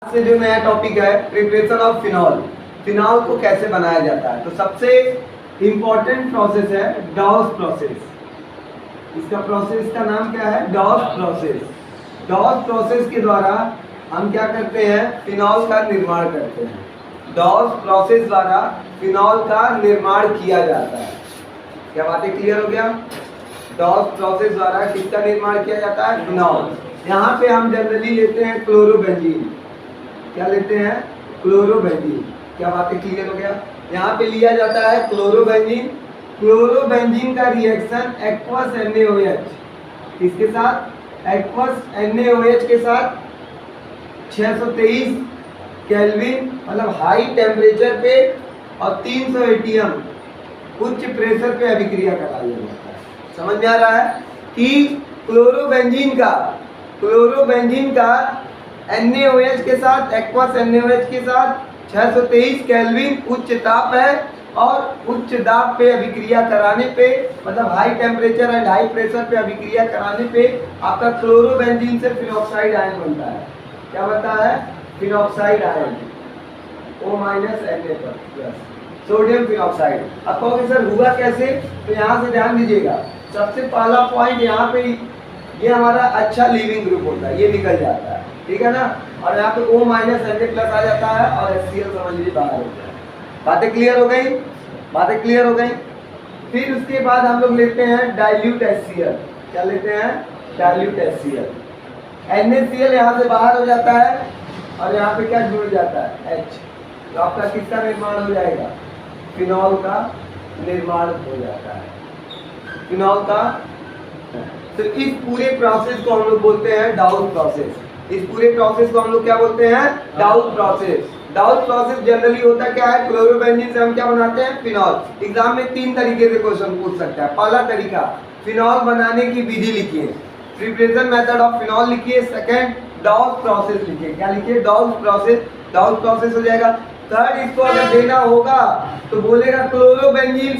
से जो नया टॉपिक है प्रिपरेशन ऑफ फिनॉल। फिनॉल को कैसे बनाया जाता है, तो सबसे इम्पोर्टेंट प्रोसेस है डॉस प्रोसेस। इसका प्रोसेस का नाम क्या है? DOS process. डॉस प्रोसेस के द्वारा हम क्या करते हैं? फिनॉल का निर्माण करते हैं। डॉस प्रोसेस द्वारा फिनॉल का निर्माण किया जाता है। क्या बातें क्लियर हो गया? डॉस प्रोसेस द्वारा किसका निर्माण किया जाता है? फिनॉल। यहाँ पे हम जनरली लेते हैं क्लोरोबेंजीन। क्या लेते हैं? क्लोरोबेंजीन। क्या बातें क्लियर हो गया? यहाँ पे लिया जाता है क्लोरोबेंजीन। क्लोरोबेंजीन का रिएक्शन एक्वस NaOH किसके साथ? एक्वस NaOH के साथ 623 केल्विन मतलब हाई टेम्परेचर पे और 300 ATM उच्च प्रेशर पे अभिक्रिया कराया जाता है। समझ में आ रहा है कि क्लोरोबेंजीन का NaOH के साथ एक्वस NaOH के साथ 623 केल्विन उच्च ताप है और उच्च दाब पे अभिक्रिया कराने पे मतलब high temperature and high pressure पे अभिक्रिया कराने पे आपका क्लोरोबेंजीन से फिनॉक्साइड आयन बनता है। क्या बनता है? Phenoxide ion O- Na+, sodium phenoxide. अब कहोगे सर हुआ कैसे? तो यहाँ से ध्यान दीजिएगा। सबसे पहला पॉइंट यहाँ पे ये हमारा अच्छा लीविंग ग्रुप होता है, ये निकल जाता है, ठीक है ना। और यहाँ पे O- Na+ आ जाता है और HCl समझ लीजिए बाहर हो जाता है। बातें क्लियर हो गई? बातें क्लियर हो गई? फिर उसके बाद हम लोग लेते हैं डाइल्यूट HCl। क्या लेते हैं? Dilute HCl। NaCl यहाँ से बाहर हो जाता है और यहाँ पे क्या जुड़ जाता है? H। तो आपका किसका निर्माण हो जाएगा? फिनॉल का निर्माण हो जाता है। फिनॉल का। तो इस पूरे प्रोसेस को हम लोग बोलते हैं डाउट प्रोसेस। इस पूरे प्रोसेस को हम लोग क्या बोलते हैं? Doubt process. Doubt process generally होता क्या है? क्लोरोबेंजीन से हम क्या बनाते हैं? फिनॉल। एग्जाम में 3 तरीके से क्वेश्चन पूछ सकता है। पहला तरीका, फिनॉल बनाने की विधि लिखिए, प्रिपरेशन मेथड ऑफ फिनॉल लिखिए। सेकंड, डाउट प्रोसेस लिखिए। क्या लिखिए? Doubt process. डाउट प्रोसेस हो जाएगा। थर्ड, इसको अगर देना होगा तो बोलेगा क्लोरोबेंजीन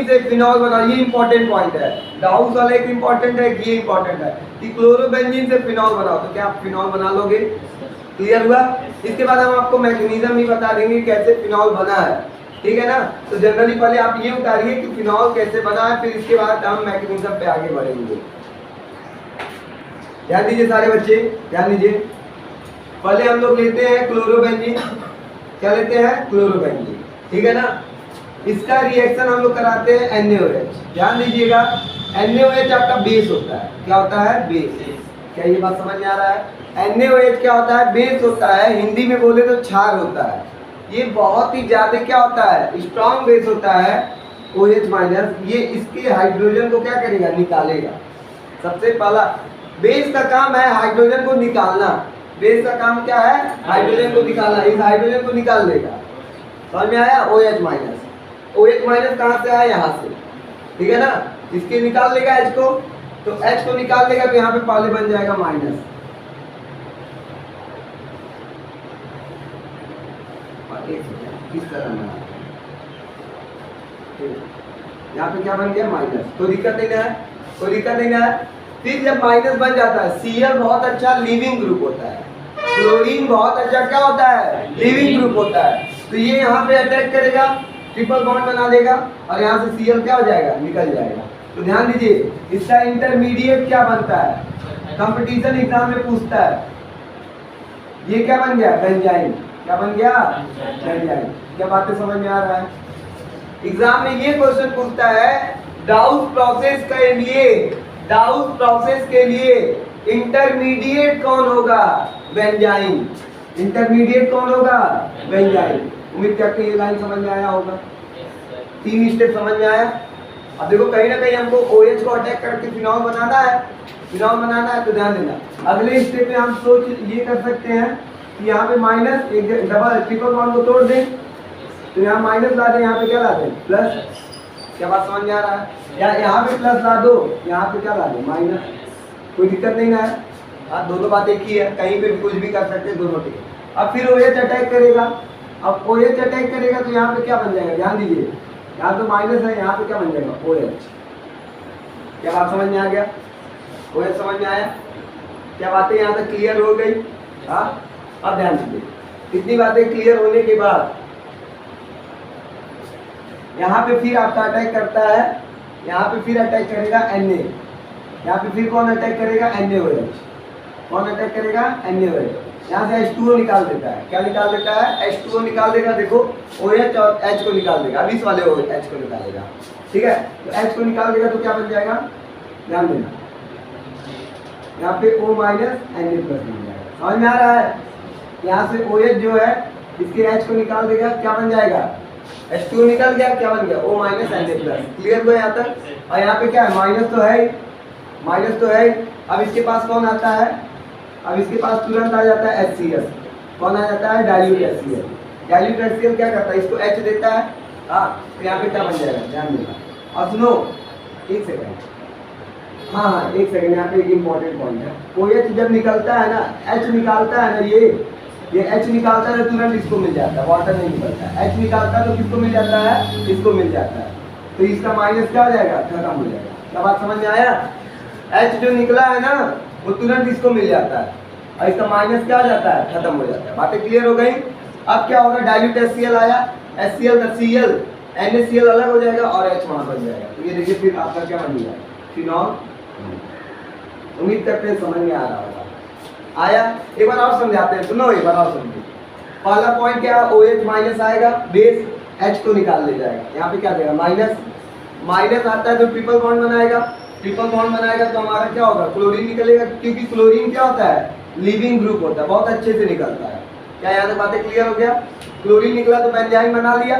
से फिनॉल बना। ये इंपॉर्टेंट पॉइंट है। डाउट वाला एक इंपॉर्टेंट है, ये इंपॉर्टेंट है कि क्लोरोबेंजीन से फिनॉल बनाओ। तो क्या आप फिनॉल बना लोगे? क्लियर हुआ? इसके बाद हम आपको मैकेनिज्म भी बता देंगे कैसे फिनॉल बना है, ठीक है ना। तो जनरली पहले आप ये उतारिए कि फिनॉल कैसे बना है, फिर इसके बाद हम मैकेनिज्म पे आगे बढ़ेंगे। ध्यान दीजिए सारे बच्चे, ध्यान दीजिए। पहले हम लोग लेते हैं क्लोरोबेंजीन। क्या लेते हैं? क्लोरोबेंजीन, ठीक है ना। इसका रिएक्शन हम लोग कराते हैं NaOH। ध्यान दीजिएगा, NaOH आपका बेस होता है। क्या होता है? बेस। क्या ये बात समझ में आ रहा है? NaOH क्या होता है? बेस होता है। हिंदी में बोले तो क्षार होता है। ये बहुत ही ज्यादा क्या होता है? स्ट्रॉन्ग बेस होता है OH-। ये इसके हाइड्रोजन को क्या करेगा? निकालेगा। सबसे पहला बेस का काम है हाइड्रोजन को निकालना। बेस का काम क्या है? हाइड्रोजन को निकालना। इस हाइड्रोजन को निकाल देगा। समझ में आया? OH- कहाँ से आया? यहाँ से, ठीक है ना। इसके निकाल लेगा H को, तो H को निकाल लेगा तो यहाँ पे पहले बन जाएगा माइनस। किस तरह में यहाँ पे क्या बन गया? माइनस। कोई दिक्कत नहीं है? कोई दिक्कत नहीं है। फिर जब माइनस बन जाता है, Cl बहुत अच्छा लीविंग ग्रुप होता है, क्लोरीन बहुत अच्छा क्या होता है? लीविंग ग्रुप होता है। तो ये यहाँ पे अटैक करेगा, ट्रिपल बॉन्ड बना देगा और यहाँ से Cl क्या हो जाएगा? निकल जाएगा। तो ध्यान दीजिए, इसका इंटरमीडिएट क्या बनता है? कंपटीशन एग्जाम में पूछता है। ये क्या बन गया? बेंजाइन। क्या बन गया? बेंजाइन। क्या बातें समझ में आ रहा है? एग्जाम में ये क्वेश्चन पूछता है डाउट प्रोसेस के लिए इंटरमीडिएट कौन होगा? बेंजाइन। इंटरमीडिएट कौन होगा? बेंजाइन। उम्मीद करते हैं ये लाइन समझ में आया होगा। 3 स्टेप समझ में आया। अब देखो कहीं ना कहीं हमको OH को अटैक करके फिनॉल बनाना है, तो ध्यान देना। अगले स्टेप में हम सोच ये कर सकते हैं कि यहाँ पे माइनस एक डबल ट्रिपल बॉन्ड को तोड़ दें, तो यहाँ माइनस ला दें, यहाँ पे क्या ला दें? प्लस। क्या बात समझ में आ रहा है? या यहाँ पे प्लस ला दो, यहाँ पे क्या ला दो? माइनस। कोई दिक्कत नहीं ना है? हाँ, दोनों बात एक ही है, कहीं पे भी कुछ भी कर सकते हैं, दोनों ठीक है। अब फिर OH अटैक करेगा। अब OH अटैक करेगा तो यहाँ पे क्या बन जाएगा? ध्यान दीजिए, यहाँ तो माइनस है, यहाँ पे क्या बन जाएगा? OH। क्या बात समझ में आ गया? OH समझ में आया? क्या बातें यहाँ तक क्लियर हो गई? हाँ, अब ध्यान दीजिए, इतनी बातें क्लियर होने के बाद यहाँ पे फिर आपका अटैक करता है, यहाँ पे फिर अटैक करेगा Na, यहाँ पे फिर कौन अटैक करेगा, NaOH। कौन अटैक करेगा, NaOH। यहाँ से H2O निकाल देता है, क्या निकाल देता है, H2O निकाल देगा, देखो OH और H को निकाल देगा, अब इस वाले OH को निकालेगा, ठीक है। तो H को निकाल देगा तो क्या बन जाएगा, ध्यान देना, यहाँ पे O माइनस Na प्लस बन जाएगा, समझ में आ रहा है। यहाँ से OH जो है इसके H को निकाल देगा, क्या बन जाएगा, H2O निकल गया, क्या बन गया, O minus Na plus. Clear हुआ यहाँ तक। और यहाँ पे क्या है, माइनस तो है, माइनस तो है। अब इसके पास कौन आता है, अब इसके पास तुरंत आ जाता है HCl। कौन आ जाता है, डाइल्यूट HCl। डाइल्यूट HCl क्या करता है, इसको H देता है, हाँ, तो यहाँ पे क्या बन जाएगा, ध्यान देना। और सुनो, एक सेकंड, हाँ हाँ एक सेकंड, यहाँ पे एक इम्पोर्टेंट पॉइंट है। OH जब निकलता है ना, H निकालता है ना, ये H निकालता है तो तुरंत इसको मिल जाता है, वाटर नहीं निकलता है। H निकालता है तो किसको मिल जाता है, इसको मिल जाता है, तो इसका माइनस क्या हो जाएगा, खत्म हो जाएगा। क्या बात समझ में आया, H जो निकला है ना वो तुरंत इसको मिल जाता है और इसका माइनस क्या हो जाता है, खत्म हो जाता है। बातें क्लियर हो गई। अब क्या होगा, डाइल्यूट HCl आया, HCl का Cl NaCl अलग हो जाएगा और H वहां बन जाएगा। तो ये देखिए फिर आपका क्या बन गया, फिनॉल। उम्मीद करते हैं समझ में आ रहा होगा। आया, एक बार और समझाते हैं, सुनो एक बार और समझिए। पहला पॉइंट क्या, OH माइनस आएगा, बेस H को निकाल ले जाएगा, यहाँ पे क्या देगा, माइनस। माइनस आता है तो ट्रिपल बॉन्ड बनाएगा, ट्रिपल बॉन्ड बनाएगा तो हमारा क्या होगा, क्लोरीन निकलेगा, क्योंकि क्लोरीन क्या होता है, लिविंग ग्रुप होता है, बहुत अच्छे से निकलता है। क्या यहाँ तक बातें क्लियर हो गया। क्लोरीन निकला तो बेंजाइम बना लिया,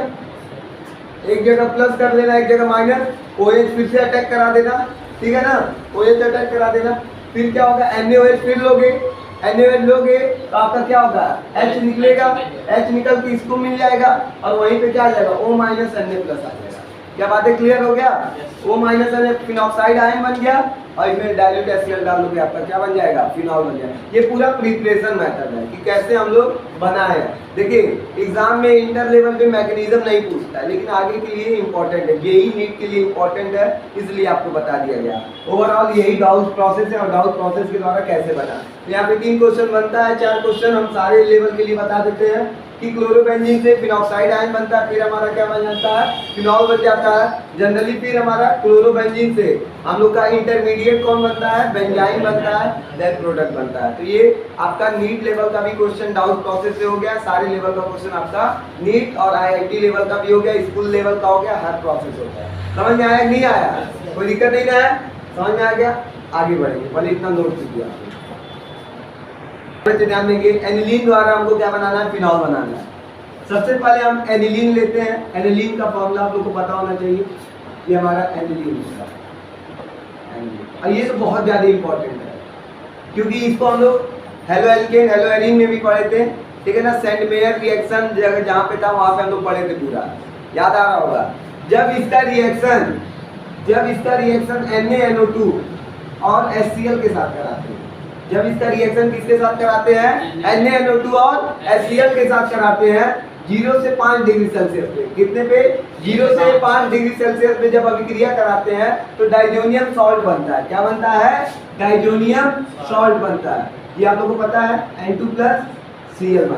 एक जगह प्लस कर लेना, एक जगह माइनस। OH फिर से अटैक करा देना, ठीक है ना, OH अटैक करा देना। फिर क्या होगा, NaOH फिर लोगे, NaOH लोगे तो आपका क्या होगा, H निकलेगा, H निकल के इसको मिल जाएगा और वहीं पे क्या आ जाएगा, O माइनस Na प्लस आ जाएगा। क्या बातें क्लियर हो गया। O minus Na phenoxide ion बन गया और इसमें डाइल्यूट HCl डाल दोगे, आपका क्या बन जाएगा, फिनॉल बन जाएगा। ये पूरा प्रिपरेशन मेथड है कि कैसे हम लोग बनाए। देखिए एग्जाम में इंटर लेवल पे मैकेनिज्म नहीं पूछता है, लेकिन आगे के लिए इंपॉर्टेंट है, जेईई नीट के लिए इंपॉर्टेंट है, इसलिए आपको बता दिया गया। ओवरऑल यही डाउट प्रोसेस है और डाउट प्रोसेस के द्वारा कैसे बना। यहाँ पे 3 क्वेश्चन बनता है, 4 क्वेश्चन हम सारे लेवल के लिए बता देते हैं कि क्लोरोबेंजीन से फिनॉक्साइड आयन बनता है, फिर हमारा क्या बन जाता है, फिनॉल बन जाता है जनरली। फिर हमारा क्लोरोबेंजीन से हम लोग का इंटरमीडिएट कौन बनता है, बेंजाइन बनता है, देन प्रोडक्ट बनता है। तो ये आपका नीट लेवल का भी क्वेश्चन डाउट प्रोसेस से हो गया, सारे लेवल का क्वेश्चन आपका नीट और IIT लेवल का भी हो गया, स्कूल लेवल का हो गया, हर प्रोसेस होता है। समझ में आया, नहीं आया, कोई दिक्कत नहीं ना है, समझ में आ गया। आगे बढ़ेंगे, पहले इतना नोट कीजिए। ध्यान देंगे, एनिलीन द्वारा हमको क्या बनाना है, फिनॉल बनाना है। सबसे पहले हम एनिलीन लेते हैं, एनिलीन का फॉर्मूला आप लोग को पता होना चाहिए, ये हमारा एनिलीन है। और ये तो बहुत ज्यादा इंपॉर्टेंट है क्योंकि इसको हम लोग हेलो एल्केन हेलो एरीन में भी पढ़े थे, ठीक है ना। सेंट मेयर रिएक्शन जहाँ पे था वहां पे हम लोग पढ़े थे, पूरा याद आ रहा होगा। जब इसका रिएक्शन NaNO2 और HCl के साथ कराते हैं, जब इसका रिएक्शन किसके साथ कराते हैं, NaNO2 और HCl के साथ कराते हैं 0 से 5 डिग्री सेल्सियस पे। कितने पे, 0 से 5 डिग्री सेल्सियस पे जब अभिक्रिया कराते हैं तो डाइजोनियम सॉल्ट बनता है। क्या बनता है, डाइजोनियम सॉल्ट बनता है। ये आप लोगों को पता है, N2 प्लस Cl-,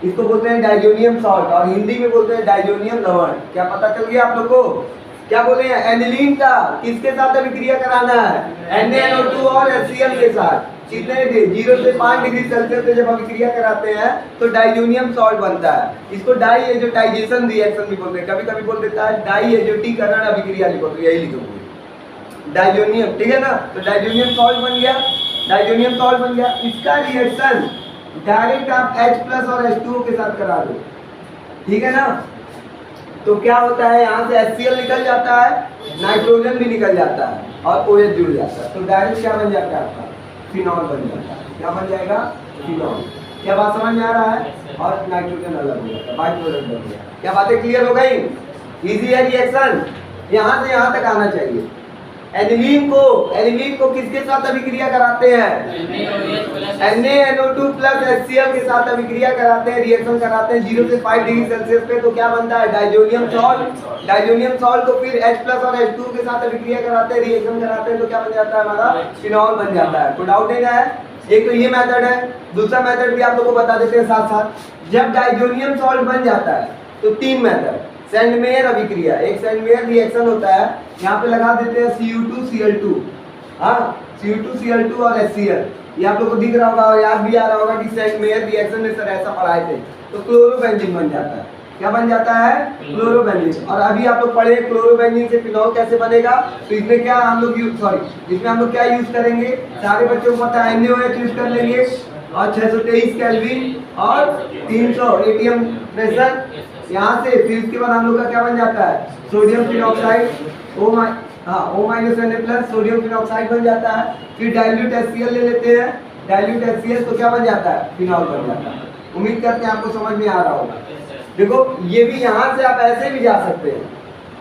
इसको बोलते हैं डाइजोनियम सॉल्ट और हिंदी में बोलते हैं डाइजोनियम लवण। क्या पता चल गया आप लोग को। क्या बोले हैं, एनिलीन का किसके साथ अभिक्रिया कराना है, NaNO2 और HCl के साथ। कितने 0 से 5 डिग्री सेल्सियस पे जब अभिक्रिया कराते हैं तो डाइजोनियम सॉल्ट बनता है। इसको डाई एजोटाइजेशन रिएक्शन भी बोलते हैं, कभी कभी बोल देता है डाई एजोटीकरण अभिक्रिया लिखो, तो यही लिखोगे डाइजोनियम, ठीक है ना। तो डाइजोनियम सॉल्ट बन गया, डाइजोनियम सॉल्ट बन गया। इसका रिएक्शन डायरेक्ट आप H प्लस और H2O के साथ करा दो, ठीक है ना। तो क्या होता है, यहाँ से HCl निकल जाता है, नाइट्रोजन भी निकल जाता है और OH जुड़ जाता है, तो डायरेक्ट क्या बन जाता है आपका, फिनॉल बन जाता है। क्या बन जाएगा, फिनॉल। क्या बात समझ में आ रहा है। और नाइट्रोजन अलग हो जाता है, बाई प्रोडक्ट बन गया। क्या बातें क्लियर हो गई, इजी है रिएक्शन, यहाँ से यहाँ तक आना चाहिए। एनिलीन को किसके साथ अभिक्रिया कराते हैं, NaNO2 प्लस HCl के साथ अभिक्रिया कराते हैं, रिएक्शन कराते हैं 0 से 5 डिग्री सेल्सियस पे, तो क्या बनता है, डाइजोनियम सॉल्ट। डाइजोनियम सॉल्ट को फिर H प्लस और H2 के साथ अभिक्रिया कराते हैं, रिएक्शन कराते हैं, तो क्या बन जाता है हमारा, फिनॉल बन जाता है। कोई डाउट नहीं है, एक तो ये मेथड है, दूसरा मेथड भी आप लोगों को बता देते हैं साथ साथ। जब डाइजोनियम सॉल्ट बन जाता है तो तीन मेथड, सैंडमेयर अभिक्रिया, एक सैंडमेयर रिएक्शन होता है, यहाँ पे लगा देते हैं Cu2Cl2, हाँ Cu2Cl2 और HCl, ये आप लोग को दिख रहा होगा और याद भी आ रहा होगा कि सैंडमेयर रिएक्शन में सर ऐसा पढ़ाए थे। तो क्लोरोबेंजीन बन जाता है, क्या बन जाता है? क्लोरोबेंजीन। और अभी आप लोग पढ़े क्लोरोबेंजीन से फिनॉल कैसे बनेगा, तो इसमें क्या हम लोग इसमें हम लोग क्या यूज करेंगे, सारे बच्चों को पता है NaOH यूज कर लेंगे और 623 केल्विन और 300 एटीएम प्रेशर यहाँ से। फिर इसके बाद हम लोग का क्या बन जाता है, sodium phenoxide, O- sodium phenoxide बन जाता है। फिर डाइल्यूट HCl ले लेते हैं, डाइल्यूट HCl तो क्या बन जाता है, फिनॉल बन जाता है। उम्मीद करते हैं आपको समझ में आ रहा होगा। देखो ये भी यहाँ से आप ऐसे भी जा सकते हैं,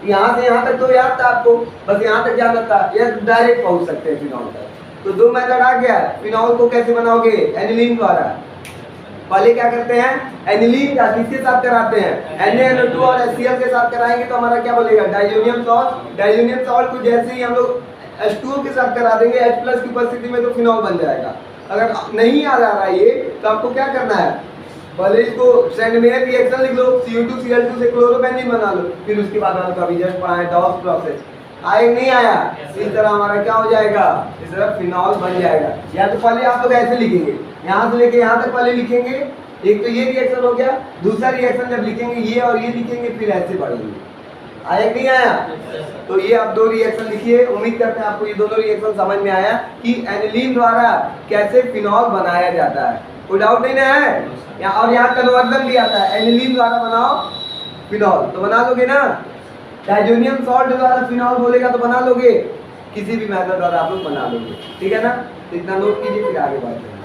यहाँ से यहाँ तक तो याद था आपको, बस यहाँ तक जाना था, या डायरेक्ट पहुँच सकते हैं फिनॉल तक। तो दो मेथड आ गया। फिनॉल को कैसे बनाओगे, एनिलीन द्वारा। पहले क्या करते हैं, एनिलीन का किसके साथ कराते हैं, NaNO2 और HCl के साथ कराएंगे तो हमारा क्या बनेगा, डाइजोनियम सॉल्ट। डाइजोनियम सॉल्ट को जैसे ही हम लोग H2O के साथ करा देंगे H+ की उपस्थिति में, तो फिनॉल बन जाएगा। अगर नहीं आ रहा है ये, तो आपको क्या करना है, पहले इसको सैंडमेयर रिएक्शन लिख लो, Cu2Cl2 से क्लोरोबेंजीन बना लो, फिर उसके बाद हम कभी जस्ट पढ़ाए डॉस प्रोसेस। आए नहीं आया, इस तरह हमारा क्या हो जाएगा, इस तरह फिनॉल बन जाएगा। या तो पहले आप लोग ऐसे लिखेंगे, यहाँ से लेके यहाँ तक पहले लिखेंगे, एक तो ये रिएक्शन हो गया, दूसरा रिएक्शन जब लिखेंगे ये और ये लिखेंगे, फिर ऐसे पढ़ेंगे। आया नहीं आया, तो ये आप दो रिएक्शन लिखिए। उम्मीद करते हैं आपको ये दोनों रिएक्शन समझ में आया कि एनिलीन द्वारा कैसे फिनॉल बनाया जाता है। कोई डाउट नहीं ना है? और यहाँ कन्वर्जन भी आता है, एनिलीन द्वारा बनाओ फिनॉल, तो बना लोगे ना। डाइजोनियम सॉल्ट द्वारा फिनॉल बोलेगा तो बना लोगे, किसी भी मेथड द्वारा आप लोग बना लोगे, ठीक है ना। इतना नोट कीजिए, फिर आगे बात करेंगे।